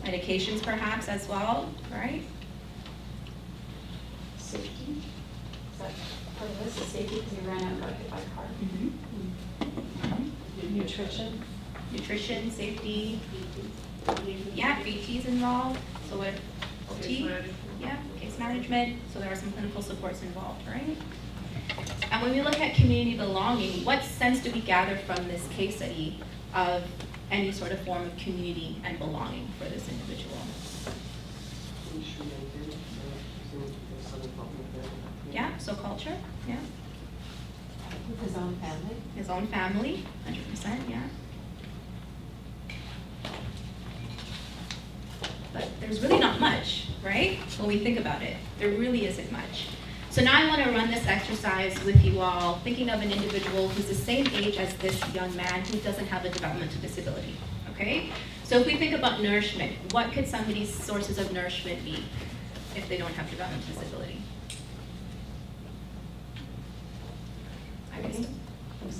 Medications perhaps as well, right? Safety. Is that part of this? Is safety because he ran out and got hit by a car? Nutrition. Nutrition, safety. Yeah, BT's involved. So what? OT? Yeah, case management. So there are some clinical supports involved, right? And when we look at community belonging, what sense do we gather from this case study of any sort of form of community and belonging for this individual? Yeah, so culture, yeah. His own family. His own family, 100%, yeah. But there's really not much, right? When we think about it, there really isn't much. So now I want to run this exercise with you all, thinking of an individual who's the same age as this young man who doesn't have a developmental disability, okay? So if we think about nourishment, what could somebody's sources of nourishment be if they don't have developmental disability?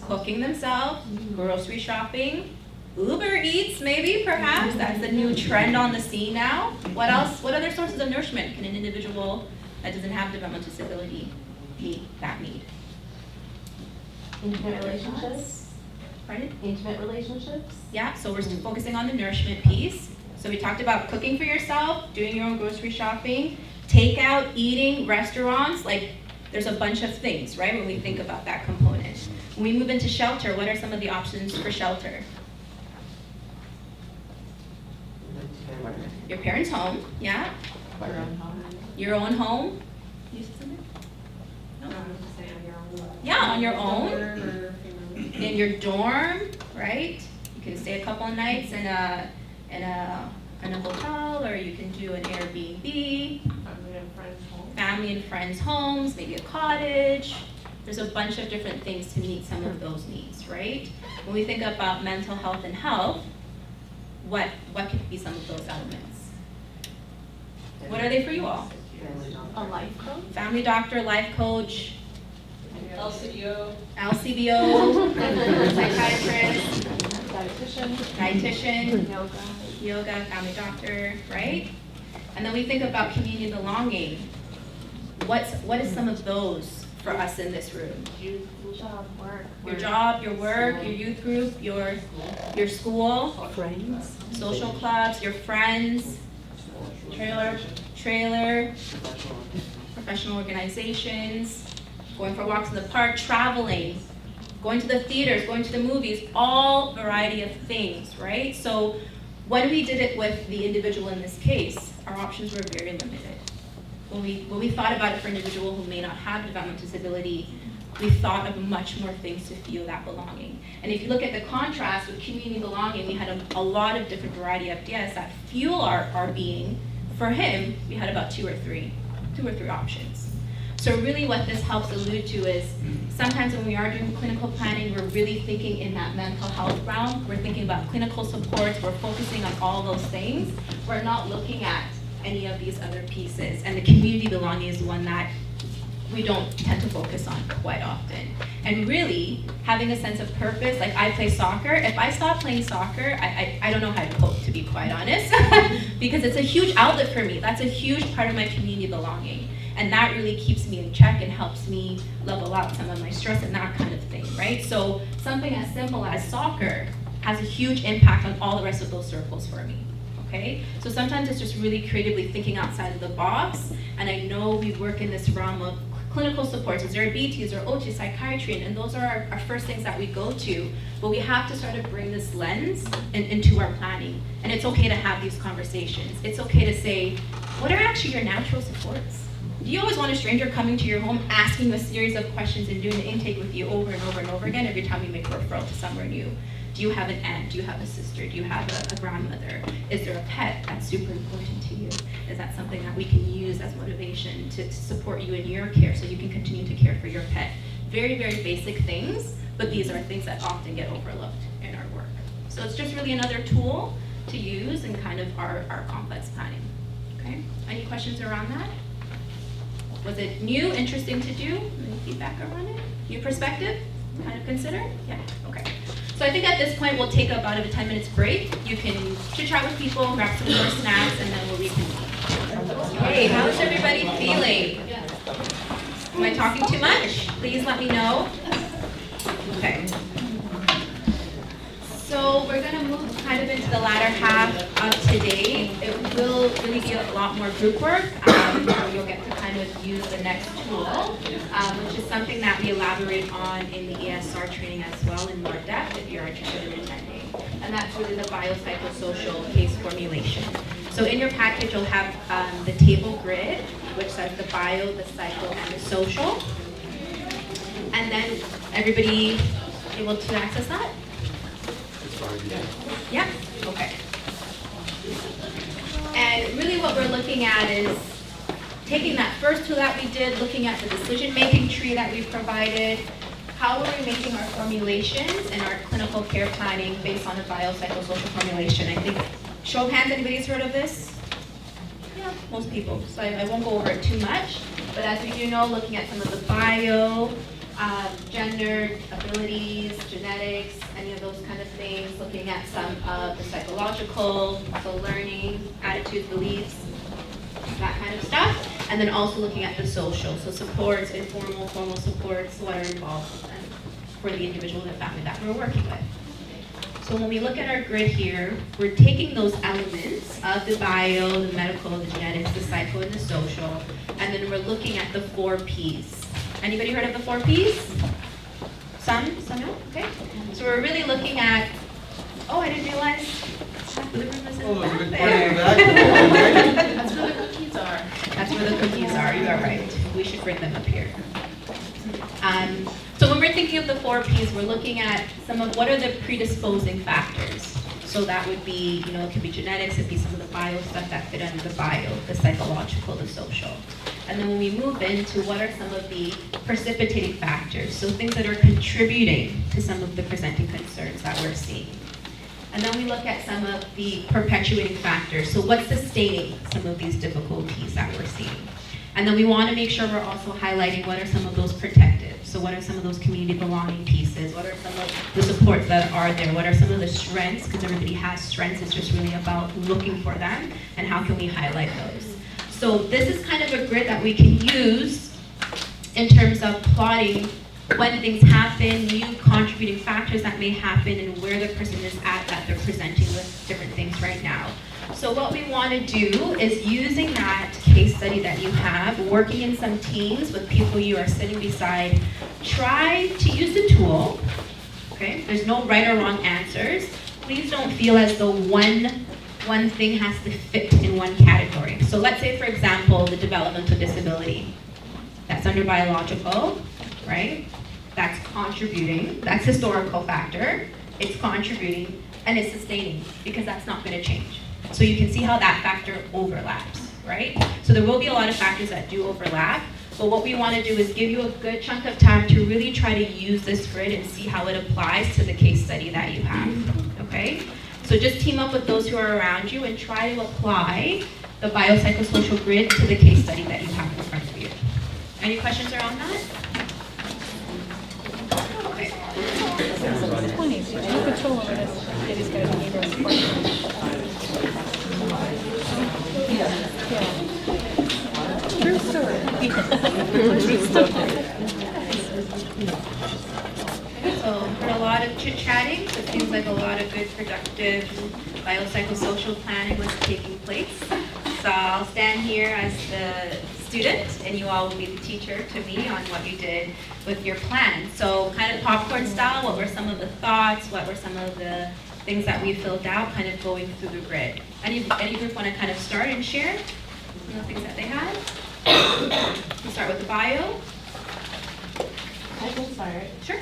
Cooking themselves, grocery shopping, Uber Eats maybe, perhaps. That's the new trend on the scene now. What else? What other sources of nourishment can an individual that doesn't have developmental disability meet that need? Intimate relationships. Pardon? Intimate relationships. Yeah, so we're still focusing on the nourishment piece. So we talked about cooking for yourself, doing your own grocery shopping, takeout, eating, restaurants, like there's a bunch of things, right, when we think about that component. When we move into shelter, what are some of the options for shelter? Your parents' home, yeah? Your own home. Your own home? You said something? No? Yeah, on your own. In your dorm, right? You can stay a couple of nights in a hotel, or you can do an Airbnb. Family and friends' homes, maybe a cottage. There's a bunch of different things to meet some of those needs, right? When we think about mental health and health, what could be some of those elements? What are they for you all? A life coach? Family doctor, life coach, LCBO. psychiatrist, dietitian, yoga, family doctor, right? And then we think about community belonging. What is some of those for us in this room? Job, work. Your job, your work, your youth group, your school, Friends. social clubs, your friends, trailer, professional organizations, going for walks in the park, traveling, going to the theaters, going to the movies, all variety of things, right? So when we did it with the individual in this case, our options were very limited. When we thought about it for an individual who may not have developmental disability, we thought of much more things to feel that belonging. And if you look at the contrast with community belonging, we had a lot of different variety of ideas that fuel our being. For him, we had about two or three options. So really what this helps allude to is sometimes when we are doing clinical planning, we're really thinking in that mental health realm. We're thinking about clinical supports. We're focusing on all those things. We're not looking at any of these other pieces. And the community belonging is one that we don't tend to focus on quite often. And really, having a sense of purpose, like I play soccer. If I stop playing soccer, I don't know how to cope, to be quite honest, because it's a huge outlet for me. That's a huge part of my community belonging. And that really keeps me in check and helps me level out some of my stress and that kind of thing, right? So something as simple as soccer has a huge impact on all the rest of those circles for me. Okay? So sometimes it's just really creatively thinking outside of the box, and I know we work in this realm of clinical supports. Is there a BT, is there OT, psychiatry, and those are our first things that we go to, but we have to sort of bring this lens into our planning, and it's okay to have these conversations. It's okay to say, what are actually your natural supports? Do you always want a stranger coming to your home, asking you a series of questions and doing the intake with you over and over and over again every time you make a referral to somewhere new? Do you have an aunt? Do you have a sister? Do you have a grandmother? Is there a pet that's super important to you? Is that something that we can use as motivation to support you in your care so you can continue to care for your pet? Very, very basic things, but these are things that often get overlooked in our work. So it's just really another tool to use in kind of our complex planning. Okay? Any questions around that? Was it new, interesting to do? Any feedback around it? New perspective? Kind of consider? Yeah, okay. So I think at this point we'll take about a 10 minutes break. You can chit-chat with people, grab some more snacks, and then we'll reconvene. Hey, how's everybody feeling? Am I talking too much? Please let me know. Okay. So we're going to move kind of into the latter half of today. It will really be a lot more group work. You'll get to kind of use the next tool, which is something that we elaborate on in the ESR training as well in more depth if you're interested in attending. And that's really the biopsychosocial case formulation. So in your package, you'll have the table grid, which says the bio, the psycho, and the social. And then everybody able to access that? Yeah, okay. And really what we're looking at is taking that first tool that we did, looking at the decision-making tree that we provided, how are we making our formulations and our clinical care planning based on a biopsychosocial formulation. I think, show of hands, anybody's heard of this? Yeah, most people, so I won't go over it too much, but as we do know, looking at some of the bio, gender, abilities, genetics, any of those kind of things, looking at some of the psychological, so learning, attitudes, beliefs, that kind of stuff, and then also looking at the social, so supports, informal, formal supports, what are involved for the individual and family that we're working with. So when we look at our grid here, we're taking those elements of the bio, the medical, the genetics, the psycho, and the social, and then we're looking at the 4 Ps. Anybody heard of the 4 Ps? Some no? Okay. So we're really looking at, oh, I didn't realize the room was in the back there. That's where the cookies are. That's where the cookies are, you are right. We should bring them up here. So when we're thinking of the 4 Ps, we're looking at some of what are the predisposing factors. So that would be, you know, it could be genetics, it could be some of the bio stuff that fit under the bio, the psychological, the social. And then when we move into what are some of the precipitating factors, so things that are contributing to some of the presenting concerns that we're seeing. And then we look at some of the perpetuating factors, so what's sustaining some of these difficulties that we're seeing. And then we want to make sure we're also highlighting what are some of those protectives. So what are some of those community belonging pieces? What are some of the supports that are there? What are some of the strengths? Because everybody has strengths. It's just really about looking for them and how can we highlight those. So this is kind of a grid that we can use in terms of plotting when things happen, new contributing factors that may happen, and where the person is at that they're presenting with different things right now. So what we want to do is using that case study that you have, working in some teams with people you are sitting beside, try to use the tool, okay? There's no right or wrong answers. Please don't feel as though one thing has to fit in one category. So let's say, for example, the developmental disability. That's under biological, right? That's contributing, that's historical factor, it's contributing, and it's sustaining, because that's not going to change. So you can see how that factor overlaps, right? So there will be a lot of factors that do overlap, but what we want to do is give you a good chunk of time to really try to use this grid and see how it applies to the case study that you have, okay? So just team up with those who are around you and try to apply the biopsychosocial grid to the case study that you have in front of you. Any questions around that? Okay. True story. So heard a lot of chit-chatting, so it seems like a lot of good, productive biopsychosocial planning was taking place. So I'll stand here as the student, and you all will be the teacher to me on what you did with your plan. So kind of popcorn style, what were some of the thoughts, what were some of the things that we filled out, kind of going through the grid. Any group want to kind of start and share some of the things that they had? We'll start with the bio. I can start. Sure.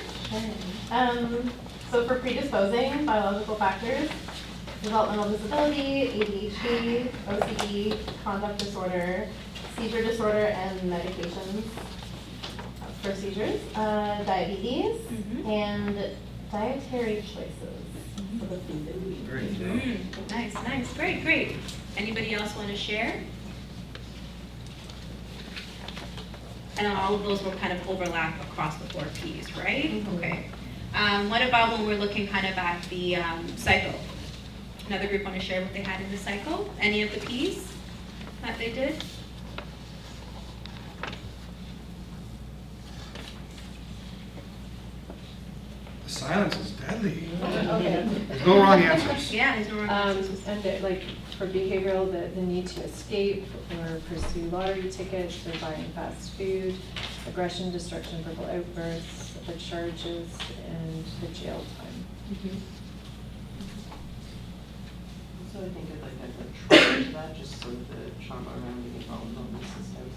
So for predisposing biological factors, developmental disability, ADHD, OCD, conduct disorder, seizure disorder, and medications for seizures, diabetes, and dietary choices for the food that we eat. Nice, great. Anybody else want to share? And all of those will kind of overlap across the 4 Ps, right? Okay. What about when we're looking kind of at the cycle? Another group want to share what they had in the cycle? Any of the Ps that they did? The silence is deadly. Okay. There's no wrong answers. Yeah, there's no wrong answers. And like for behavioral, the need to escape or pursue lottery tickets or buying fast food, aggression, destruction, verbal outbursts, the charges, and the jail time. So I think I'd like to add trauma to that, just sort of the trauma around the developmental systems.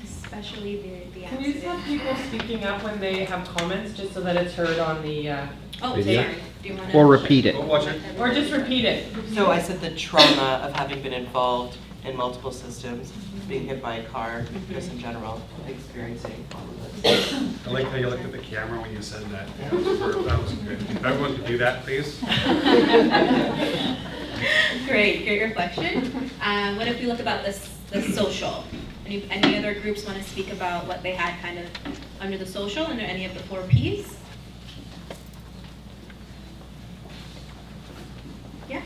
Especially the Can you just have people speaking up when they have comments, just so that it's heard on the Oh, video? sorry. Do you want to? Or repeat it. Watch it. Or just repeat it. So I said the trauma of having been involved in multiple systems, being hit by a car, just in general, experiencing all of this. I like how you looked at the camera when you said that. Yeah, that was good. If everyone could do that, please. Great reflection. What if we look about the social? Any other groups want to speak about what they had kind of under the social, under any of the 4 Ps? Yeah?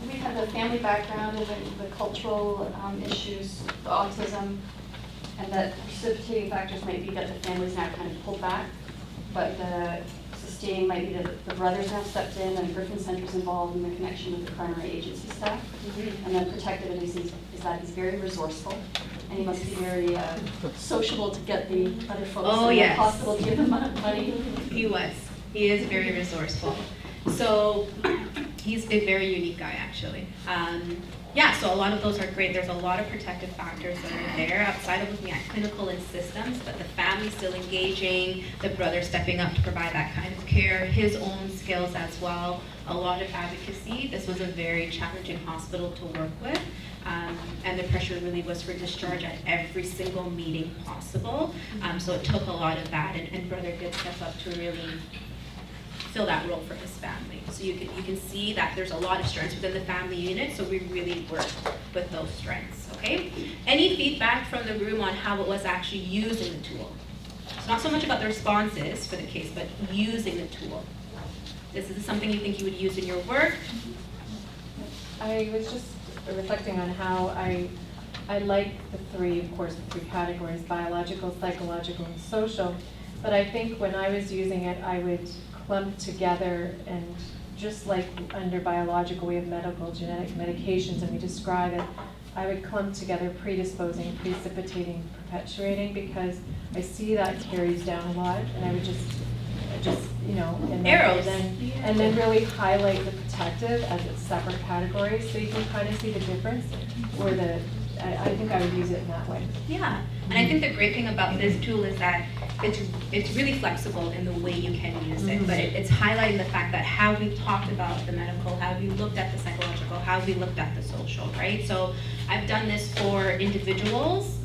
We had the family background and the cultural issues, the autism, and that precipitating factors might be that the family's now kind of pulled back, but the sustaining might be that the brothers now stepped in and Griffin Center's involved in the connection with the primary agency staff. And then protective is that he's very resourceful And he must be very sociable to get the other folks Oh, in yes. the hospital to give them money. He was. He is very resourceful. So he's a very unique guy, actually. Yeah, so a lot of those are great. There's a lot of protective factors that are there outside of looking at clinical and systems, but the family still engaging, the brother stepping up to provide that kind of care, his own skills as well, a lot of advocacy. This was a very challenging hospital to work with. And the pressure really was for discharge at every single meeting possible. So it took a lot of that, and brother did step up to really fill that role for his family. So you can see that there's a lot of strengths within the family unit, so we really worked with those strengths, okay? Any feedback from the room on how it was actually using the tool? It's not so much about the responses for the case, but using the tool. This is something you think you would use in your work? I was just reflecting on how I like the three categories, biological, psychological, and social. But I think when I was using it, I would clump together, and just like under biological, we have medical, genetic medications, and we describe it. I would clump together predisposing, precipitating, perpetuating, because I see that carries down a lot, and I would just Arrows. and then really highlight the protective as its separate categories, so you can kind of see the difference, or I think I would use it in that way. Yeah, and I think the great thing about this tool is that it's really flexible in the way you can use it, but it's highlighting the fact that how we talked about the medical, how we looked at the psychological, how we looked at the social, right? So I've done this for individuals,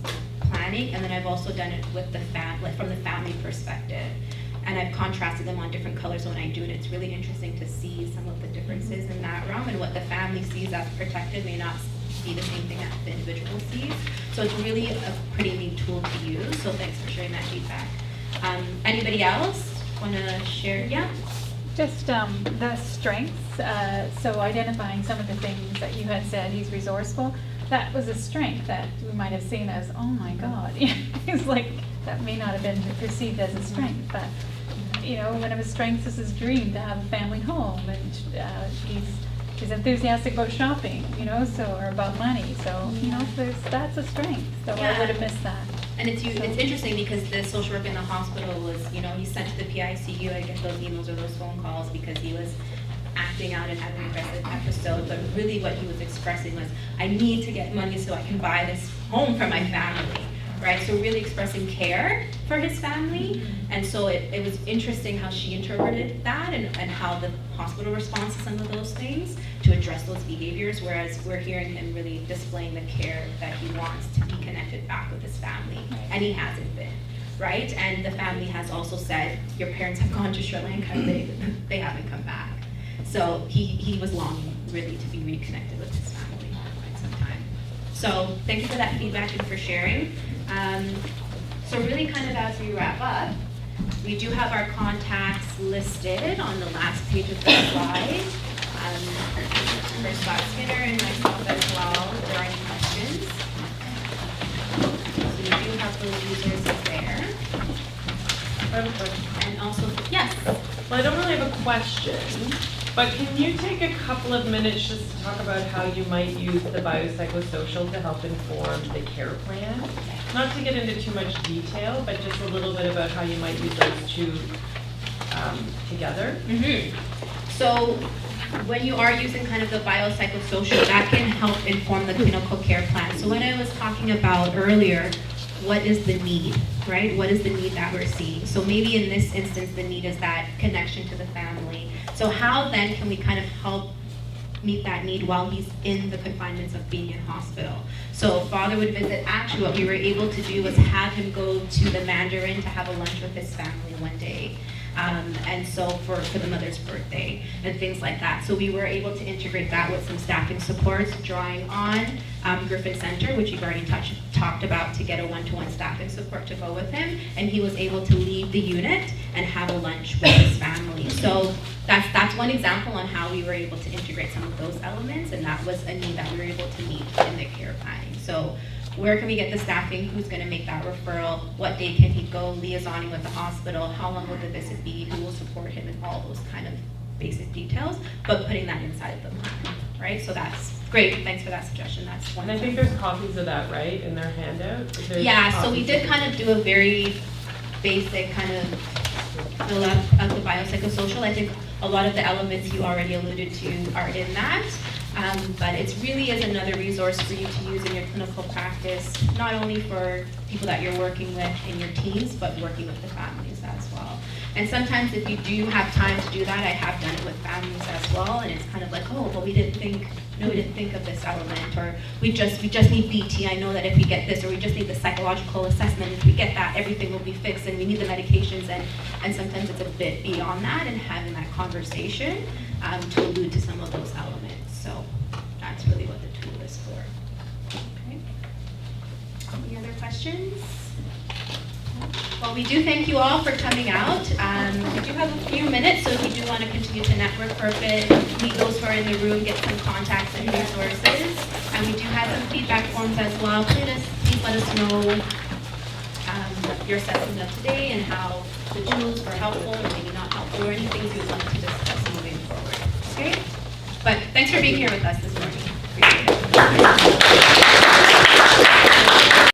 planning, and then I've also done it with the from the family perspective. And I've contrasted them on different colors when I do it. It's really interesting to see some of the differences in that realm, and what the family sees as protected may not be the same thing that the individual sees. So it's really a pretty neat tool to use. So thanks for sharing that feedback. Anybody else want to share? Yeah? Just the strengths. So identifying some of the things that you had said, he's resourceful. That was a strength that we might have seen as, oh my God. It's like, that may not have been perceived as a strength, but one of his strengths is his dream to have a family home, and he's enthusiastic about shopping, or about money. So, that's a strength. So I would have missed that. And it's interesting because the social work in the hospital was, he's sent to the PICU. I get those emails or those phone calls because he was acting out and having an aggressive episode, but really what he was expressing was, I need to get money so I can buy this home for my family, right? So really expressing care for his family. And so it was interesting how she interpreted that, and how the hospital responds to some of those things to address those behaviors, whereas we're hearing him really displaying the care that he wants to be connected back with his family, and he hasn't been. Right? And the family has also said, your parents have gone to Sri Lanka, they haven't come back. So he was longing really to be reconnected with his family for quite some time. So thank you for that feedback and for sharing. So really kind of as we wrap up, we do have our contacts listed on the last page of the slide. For Scott Skinner and myself as well, if there are any questions. So we do have those users there. I have a question. And also, yes. Well, I don't really have a question, but can you take a couple of minutes just to talk about how you might use the biopsychosocial to help inform the care plan? Not to get into too much detail, but just a little bit about how you might use those two together. So when you are using kind of the biopsychosocial, that can help inform the clinical care plan. So when I was talking about earlier, what is the need, right? What is the need that we're seeing? So maybe in this instance, the need is that connection to the family. So how then can we kind of help meet that need while he's in the confinements of being in hospital? So father would visit. Actually, what we were able to do was have him go to the Mandarin to have a lunch with his family one day. And so for the mother's birthday and things like that. So we were able to integrate that with some staffing supports, drawing on Griffin Center, which you've already talked about, to get a one-to-one staffing support to go with him. And he was able to leave the unit and have a lunch with his family. So that's one example on how we were able to integrate some of those elements, and that was a need that we were able to meet in the care planning. So where can we get the staffing? Who's going to make that referral? What day can he go? Liaisoning with the hospital. How long will the visit be? Who will support him? And all those kind of basic details, but putting that inside of the plan, right? So that's Great, thanks for that suggestion, that's one. And I think there's copies of that, right, in their handout? There's Yeah, so we copies did of kind of do a very basic kind of fill up of the biopsychosocial. I think a lot of the elements you already alluded to are in that. But it really is another resource for you to use in your clinical practice, not only for people that you're working with in your teams, but working with the families as well. And sometimes if you do have time to do that, I have done it with families as well, and it's kind of like, oh, well, we didn't think of this element, or we just need BT. I know that if we get this, or we just need the psychological assessment. If we get that, everything will be fixed, and we need the medications. And sometimes it's a bit beyond that, and having that conversation to allude to some of those elements. So that's really what the tool is for. Okay. Any other questions? Well, we do thank you all for coming out. We do have a few minutes, so if you do want to continue to network for a bit, meet those who are in the room, get some contacts and resources. And we do have some feedback forms as well. Please let us know your assessment of today and how the tools were helpful or maybe not helpful, or any things you would like to discuss moving forward. Okay? But thanks for being here with us this